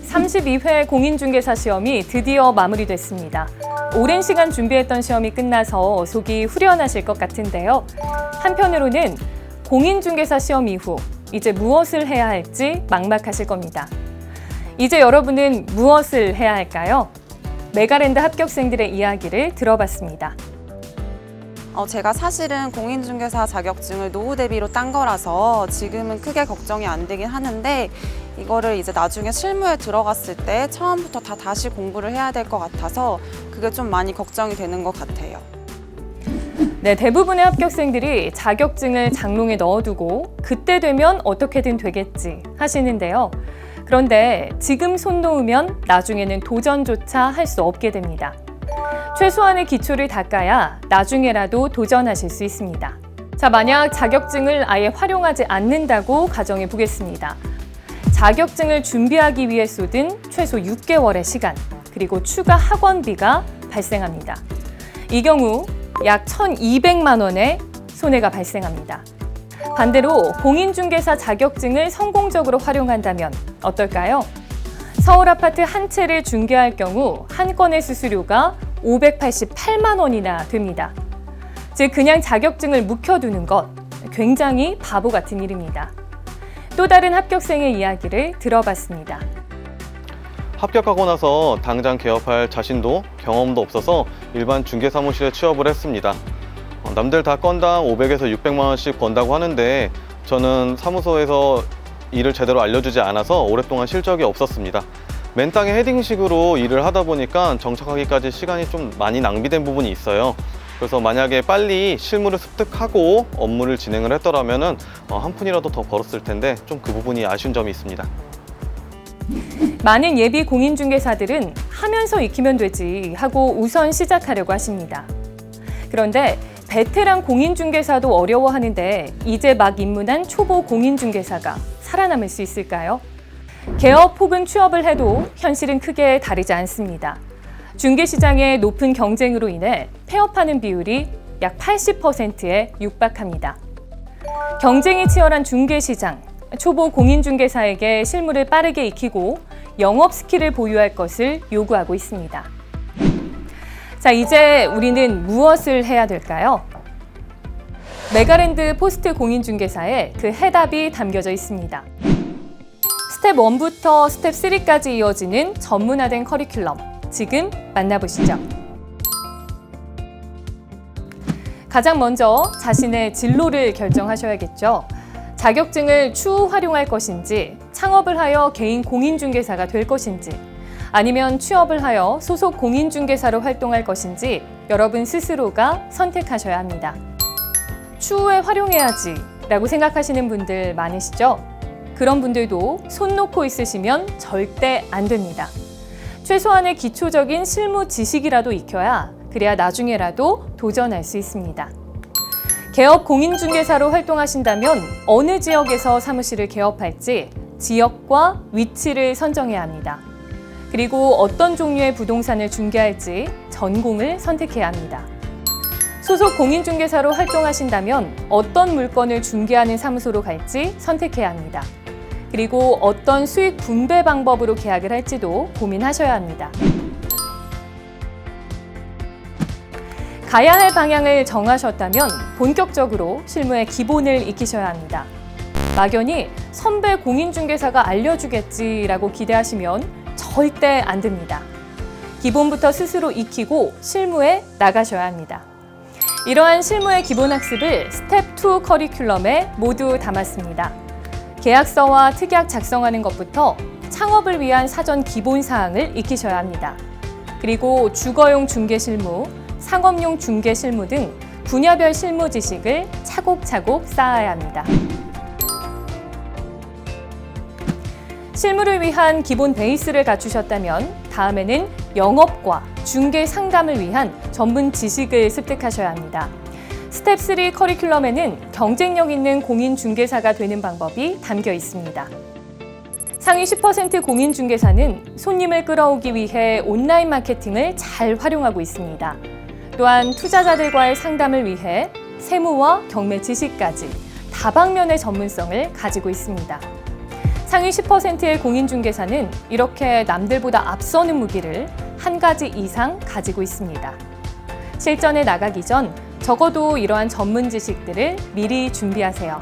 32회 공인중개사 시험이 드디어 마무리됐습니다. 오랜 시간 준비했던 시험이 끝나서 속이 후련하실 것 같은데요. 한편으로는 공인중개사 시험 이후 이제 무엇을 해야 할지 막막하실 겁니다. 이제 여러분은 무엇을 해야 할까요? 메가랜드 합격생들의 이야기를 들어봤습니다. 제가 사실은 공인중개사 자격증을 노후 대비로 딴 거라서 지금은 크게 걱정이 안 되긴 하는데 이거를 이제 나중에 실무에 들어갔을 때 처음부터 다시 공부를 해야 될 것 같아서 그게 좀 많이 걱정이 되는 것 같아요. 네, 대부분의 합격생들이 자격증을 장롱에 넣어두고 그때 되면 어떻게든 되겠지 하시는데요. 그런데 지금 손 놓으면 나중에는 도전조차 할 수 없게 됩니다. 최소한의 기초를 닦아야 나중에라도 도전하실 수 있습니다. 자, 만약 자격증을 아예 활용하지 않는다고 가정해 보겠습니다. 자격증을 준비하기 위해 쏟은 최소 6개월의 시간, 그리고 추가 학원비가 발생합니다. 이 경우 약 1,200만 원의 손해가 발생합니다. 반대로 공인중개사 자격증을 성공적으로 활용한다면 어떨까요? 서울 아파트 한 채를 중개할 경우 한 건의 수수료가 588만 원이나 됩니다. 즉 그냥 자격증을 묵혀두는 것, 굉장히 바보 같은 일입니다. 또 다른 합격생의 이야기를 들어봤습니다. 합격하고 나서 당장 개업할 자신도 경험도 없어서 일반 중개사무실에 취업을 했습니다. 남들 다 건당 500에서 600만 원씩 번다고 하는데 저는 사무소에서 일을 제대로 알려주지 않아서 오랫동안 실적이 없었습니다. 맨땅에 헤딩식으로 일을 하다 보니까 정착하기까지 시간이 좀 많이 낭비된 부분이 있어요. 그래서 만약에 빨리 실무를 습득하고 업무를 진행을 했더라면 한 푼이라도 더 벌었을 텐데 좀 그 부분이 아쉬운 점이 있습니다. 많은 예비 공인중개사들은 하면서 익히면 되지 하고 우선 시작하려고 하십니다. 그런데 베테랑 공인중개사도 어려워하는데 이제 막 입문한 초보 공인중개사가 살아남을 수 있을까요? 개업 혹은 취업을 해도 현실은 크게 다르지 않습니다. 중개시장의 높은 경쟁으로 인해 폐업하는 비율이 약 80%에 육박합니다. 경쟁이 치열한 중개시장, 초보 공인중개사에게 실무를 빠르게 익히고 영업 스킬을 보유할 것을 요구하고 있습니다. 자, 이제 우리는 무엇을 해야 될까요? 메가랜드 포스트 공인중개사에 그 해답이 담겨져 있습니다. 스텝 1부터 스텝 3까지 이어지는 전문화된 커리큘럼, 지금 만나보시죠. 가장 먼저 자신의 진로를 결정하셔야겠죠. 자격증을 추후 활용할 것인지, 창업을 하여 개인 공인중개사가 될 것인지, 아니면 취업을 하여 소속 공인중개사로 활동할 것인지 여러분 스스로가 선택하셔야 합니다. 추후에 활용해야지 라고 생각하시는 분들 많으시죠? 그런 분들도 손 놓고 있으시면 절대 안 됩니다. 최소한의 기초적인 실무 지식이라도 익혀야 그래야 나중에라도 도전할 수 있습니다. 개업 공인중개사로 활동하신다면 어느 지역에서 사무실을 개업할지 지역과 위치를 선정해야 합니다. 그리고 어떤 종류의 부동산을 중개할지 전공을 선택해야 합니다. 소속 공인중개사로 활동하신다면 어떤 물건을 중개하는 사무소로 갈지 선택해야 합니다. 그리고 어떤 수익 분배 방법으로 계약을 할지도 고민하셔야 합니다. 가야 할 방향을 정하셨다면 본격적으로 실무의 기본을 익히셔야 합니다. 막연히 선배 공인중개사가 알려주겠지라고 기대하시면 절대 안 됩니다. 기본부터 스스로 익히고 실무에 나가셔야 합니다. 이러한 실무의 기본 학습을 스텝 2 커리큘럼에 모두 담았습니다. 계약서와 특약 작성하는 것부터 창업을 위한 사전 기본 사항을 익히셔야 합니다. 그리고 주거용 중개 실무, 상업용 중개 실무 등 분야별 실무 지식을 차곡차곡 쌓아야 합니다. 실무를 위한 기본 베이스를 갖추셨다면 다음에는 영업과 중개 상담을 위한 전문 지식을 습득하셔야 합니다. 스텝 3 커리큘럼에는 경쟁력 있는 공인중개사가 되는 방법이 담겨 있습니다. 상위 10% 공인중개사는 손님을 끌어오기 위해 온라인 마케팅을 잘 활용하고 있습니다. 또한 투자자들과의 상담을 위해 세무와 경매 지식까지 다방면의 전문성을 가지고 있습니다. 상위 10%의 공인중개사는 이렇게 남들보다 앞서는 무기를 한 가지 이상 가지고 있습니다. 실전에 나가기 전 적어도 이러한 전문 지식들을 미리 준비하세요.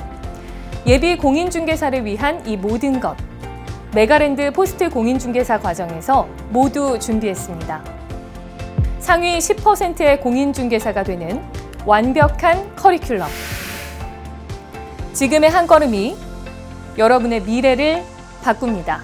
예비 공인중개사를 위한 이 모든 것, 메가랜드 포스트 공인중개사 과정에서 모두 준비했습니다. 상위 10%의 공인중개사가 되는 완벽한 커리큘럼. 지금의 한 걸음이 여러분의 미래를 바꿉니다.